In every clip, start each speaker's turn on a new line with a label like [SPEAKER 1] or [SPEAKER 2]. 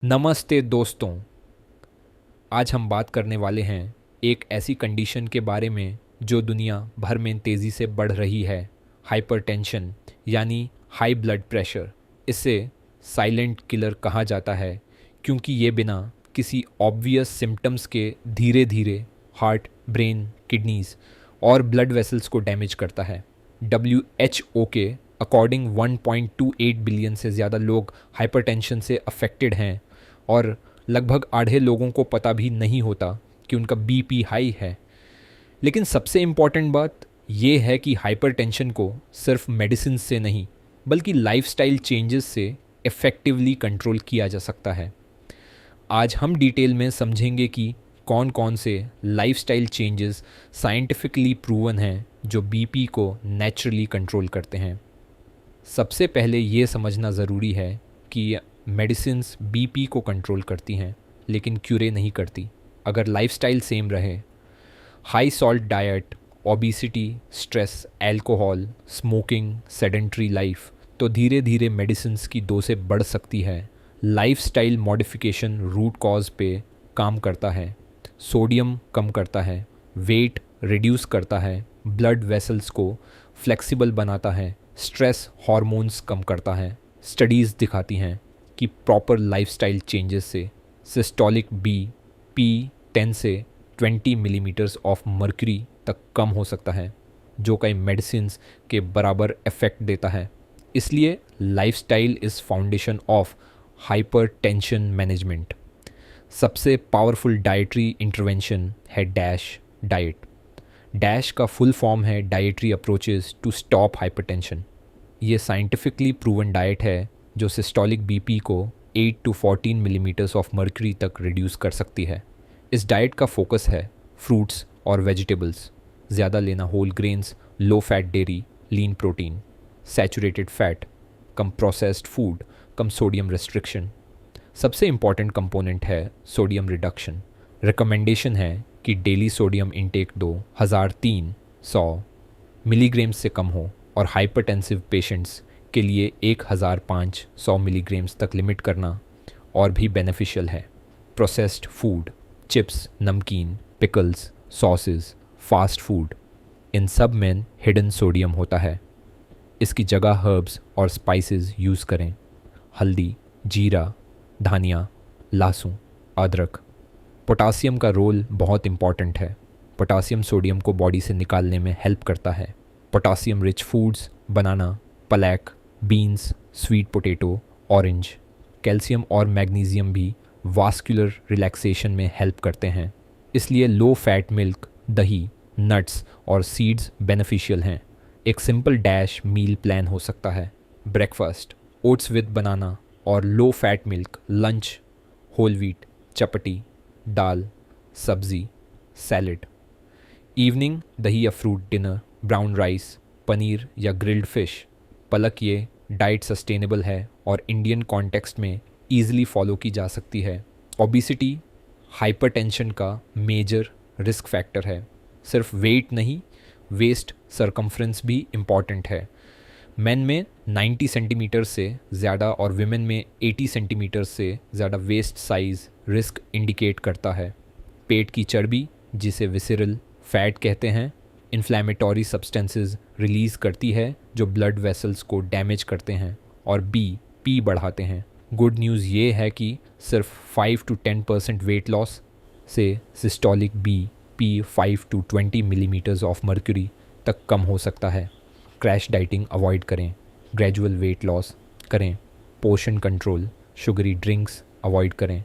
[SPEAKER 1] नमस्ते दोस्तों। आज हम बात करने वाले हैं एक ऐसी कंडीशन के बारे में जो दुनिया भर में तेज़ी से बढ़ रही है, हाइपरटेंशन यानी हाई ब्लड प्रेशर। इसे साइलेंट किलर कहा जाता है क्योंकि ये बिना किसी ऑब्वियस सिम्टम्स के धीरे धीरे हार्ट, ब्रेन, किडनीज और ब्लड वेसल्स को डैमेज करता है। WHO के अकॉर्डिंग 1.28 बिलियन से ज़्यादा लोग हाइपरटेंशन से अफेक्टेड हैं और लगभग आधे लोगों को पता भी नहीं होता कि उनका बीपी हाई है। लेकिन सबसे इम्पॉर्टेंट बात ये है कि हाइपरटेंशन को सिर्फ मेडिसिन से नहीं बल्कि लाइफस्टाइल चेंजेस से इफ़ेक्टिवली कंट्रोल किया जा सकता है। आज हम डिटेल में समझेंगे कि कौन कौन से लाइफस्टाइल चेंजेस साइंटिफिकली प्रूवन हैं जो बीपी को नेचुरली कंट्रोल करते हैं। सबसे पहले ये समझना ज़रूरी है कि मेडिसिन्स बीपी को कंट्रोल करती हैं लेकिन क्यूरे नहीं करती। अगर लाइफस्टाइल सेम रहे, high salt diet, obesity, stress, alcohol, smoking, sedentary life, तो धीरे धीरे मेडिसिन्स की डोसें बढ़ सकती है। लाइफस्टाइल मॉडिफिकेशन रूट कॉज पे काम करता है, सोडियम कम करता है, वेट रिड्यूस करता है, ब्लड वेसल्स को फ्लेक्सिबल बनाता है, स्ट्रेस हार्मोन्स कम करता है। स्टडीज़ दिखाती हैं कि प्रॉपर लाइफस्टाइल चेंजेस से सिस्टोलिक पी 10 से 20 मिलीमीटर्स ऑफ मर्क्यूरी तक कम हो सकता है, जो कई मेडिसिन्स के बराबर इफ़ेक्ट देता है। इसलिए lifestyle is foundation of hypertension management. सबसे पावरफुल डाइटरी इंटरवेंशन है डैश डाइट। डैश का फुल फॉर्म है dietary approaches to stop hypertension. ये साइंटिफिकली प्रूवन डाइट है जो सिस्टोलिक बीपी को 8 to 14 मिलीमीटर्स ऑफ मर्क्यूरी तक रिड्यूस कर सकती है। इस डाइट का फोकस है फ्रूट्स और वेजिटेबल्स, ज़्यादा लेना whole grains, low fat dairy, lean protein, saturated fat, कम प्रोसेस्ड फूड, कम सोडियम रिस्ट्रिक्शन। सबसे इम्पॉर्टेंट कंपोनेंट है सोडियम रिडक्शन। रिकमेंडेशन है कि डेली सोडियम इंटेक 2300 मिलीग्राम से कम हो और हाइपरटेंसिव पेशेंट्स के लिए 1500 मिलीग्राम्स तक लिमिट करना और भी बेनिफिशियल है। प्रोसेस्ड फूड, चिप्स, नमकीन, पिकल्स, सॉसेस, फास्ट फूड, इन सब में हिडन सोडियम होता है। इसकी जगह हर्ब्स और स्पाइसेस यूज़ करें। हल्दी, जीरा, धनिया, लहसुन, अदरक। पोटासियम का रोल बहुत इम्पॉर्टेंट है। पोटासियम सोडियम को बॉडी से निकालने में हेल्प करता है। Potassium rich foods, banana, palak, beans, sweet potato, orange. Calcium और मैग्नीशियम भी वास्कुलर रिलैक्सेशन में हेल्प करते हैं। इसलिए लो फैट मिल्क, दही, नट्स और सीड्स बेनिफिशियल हैं। एक सिंपल डैश मील प्लान हो सकता है। ब्रेकफास्ट, ओट्स विद बनाना और low fat milk. Lunch, whole wheat, chapati, दाल, सब्ज़ी, सैलड। इवनिंग, दही या fruit dinner, brown rice, paneer या ग्रिल्ड फिश। पलक ये डाइट सस्टेनेबल है और इंडियन कॉन्टेक्स्ट में ईज़िली फॉलो की जा सकती है। ओबेसिटी हाइपरटेंशन का मेजर रिस्क फैक्टर है। सिर्फ वेट नहीं, वेस्ट सरकमफ्रेंस भी इम्पॉर्टेंट है। मेन में 90 सेंटीमीटर से ज़्यादा और विमेन में 80 सेंटीमीटर से ज़्यादा वेस्ट साइज़ रिस्क इंडिकेट करता है। पेट की चर्बी, जिसे विसरल फैट कहते हैं, इन्फ्लेमेटरी सब्सटेंसेस रिलीज़ करती है जो ब्लड वेसल्स को डैमेज करते हैं और पी बढ़ाते हैं। गुड न्यूज़ ये है कि सिर्फ 5 to 10% वेट लॉस से systolic P 5 to 20 millimetres of mercury तक कम हो सकता है। क्रैश डाइटिंग अवॉइड करें, ग्रेजुअल वेट लॉस करें, portion control, sugary drinks avoid करें,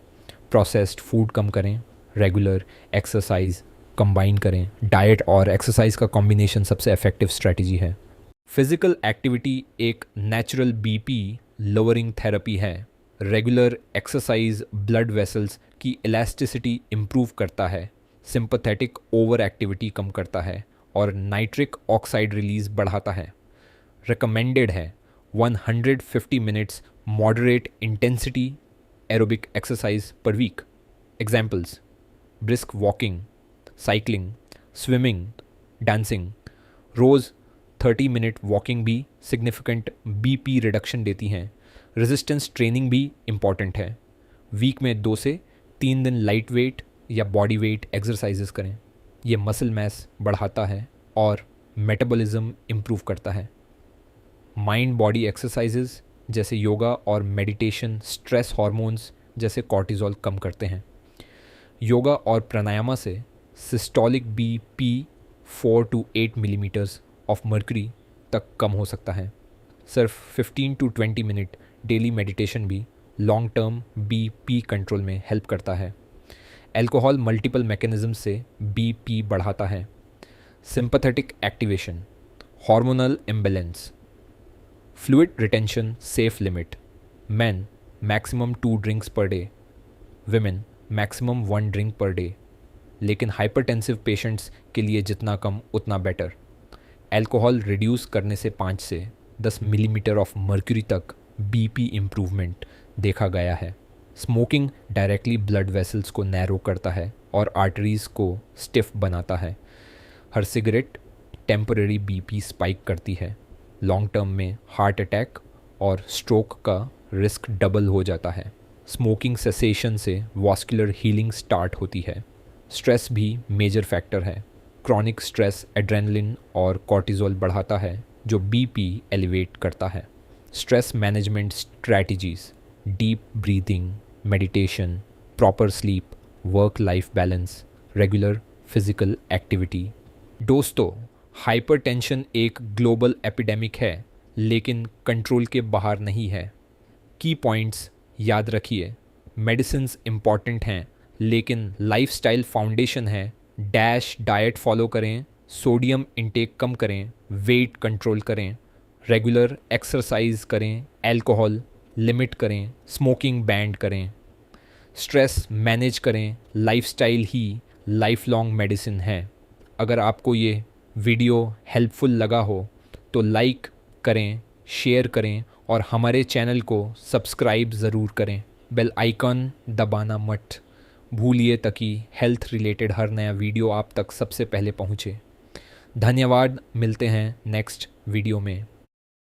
[SPEAKER 1] प्रोसेस्ड फूड कम करें, रेगुलर एक्सरसाइज कंबाइन करें। डाइट और एक्सरसाइज का कॉम्बिनेशन सबसे इफ़ेक्टिव स्ट्रेटजी है। फिज़िकल एक्टिविटी एक नेचुरल बीपी लोअरिंग थेरेपी है। रेगुलर एक्सरसाइज ब्लड वेसल्स की इलास्टिसिटी इम्प्रूव करता है, सिंपैथेटिक ओवर एक्टिविटी कम करता है और नाइट्रिक ऑक्साइड रिलीज बढ़ाता है। रिकमेंडेड है 150 minutes moderate intensity aerobic exercise per week. Examples: brisk walking, cycling, swimming, dancing. रोज़ 30 मिनट वॉकिंग भी सिग्निफिकेंट बीपी रिडक्शन देती हैं। रेजिस्टेंस ट्रेनिंग भी इम्पॉर्टेंट है। वीक में 2 से 3 दिन लाइट वेट या बॉडी वेट एक्सरसाइजेस करें। ये मसल मास बढ़ाता है और मेटाबॉलिज्म इम्प्रूव करता है। माइंड बॉडी एक्सरसाइजेस जैसे योगा और मेडिटेशन स्ट्रेस हार्मोन्स जैसे कॉर्टिजोल कम करते हैं। योगा और प्राणायामा से systolic BP 4 to 8 millimetres of mercury तक कम हो सकता है। सिर्फ 15 to 20 मिनट डेली मेडिटेशन भी लॉन्ग टर्म बीपी कंट्रोल में हेल्प करता है। अल्कोहल मल्टीपल मैकेनिज्म से बीपी बढ़ाता है। Sympathetic activation, hormonal imbalance, fluid retention safe limit. Man maximum 2 drinks per day, women maximum 1 drink per day. लेकिन hypertensive patients के लिए जितना कम उतना बेटर। अल्कोहल रिड्यूस करने से 5 से 10 मिलीमीटर ऑफ मर्क्यूरी तक बीपी इम्प्रूवमेंट देखा गया है। स्मोकिंग डायरेक्टली ब्लड वेसल्स को नैरो करता है और आर्टरीज़ को स्टिफ बनाता है। हर सिगरेट टेम्परेरी बीपी स्पाइक करती है। लॉन्ग टर्म में हार्ट अटैक और स्ट्रोक का रिस्क डबल हो जाता है। स्मोकिंग सेसेशन से वास्कुलर हीलिंग स्टार्ट होती है। स्ट्रेस भी मेजर फैक्टर है। क्रॉनिक स्ट्रेस एड्रेनलिन और कॉर्टिजोल बढ़ाता है जो बीपी एलिवेट करता है। Stress management strategies, deep breathing, meditation, proper sleep, work life balance, regular physical activity. दोस्तों, हाइपरटेंशन एक ग्लोबल एपिडेमिक है लेकिन कंट्रोल के बाहर नहीं है। की पॉइंट्स याद रखिए, मेडिसिन्स इम्पॉर्टेंट हैं लेकिन लाइफस्टाइल फाउंडेशन है। डैश डाइट फॉलो करें, सोडियम इंटेक कम करें, वेट कंट्रोल करें, रेगुलर एक्सरसाइज करें, अल्कोहल लिमिट करें, स्मोकिंग बैंड करें, स्ट्रेस मैनेज करें। लाइफस्टाइल ही लाइफ लॉन्ग मेडिसिन है। अगर आपको ये वीडियो हेल्पफुल लगा हो तो लाइक करें, शेयर करें और हमारे चैनल को सब्सक्राइब ज़रूर करें। बेल आइकन दबाना मत भूलिए ताकि हेल्थ रिलेटेड हर नया वीडियो आप तक सबसे पहले पहुँचे। धन्यवाद, मिलते हैं नेक्स्ट वीडियो में।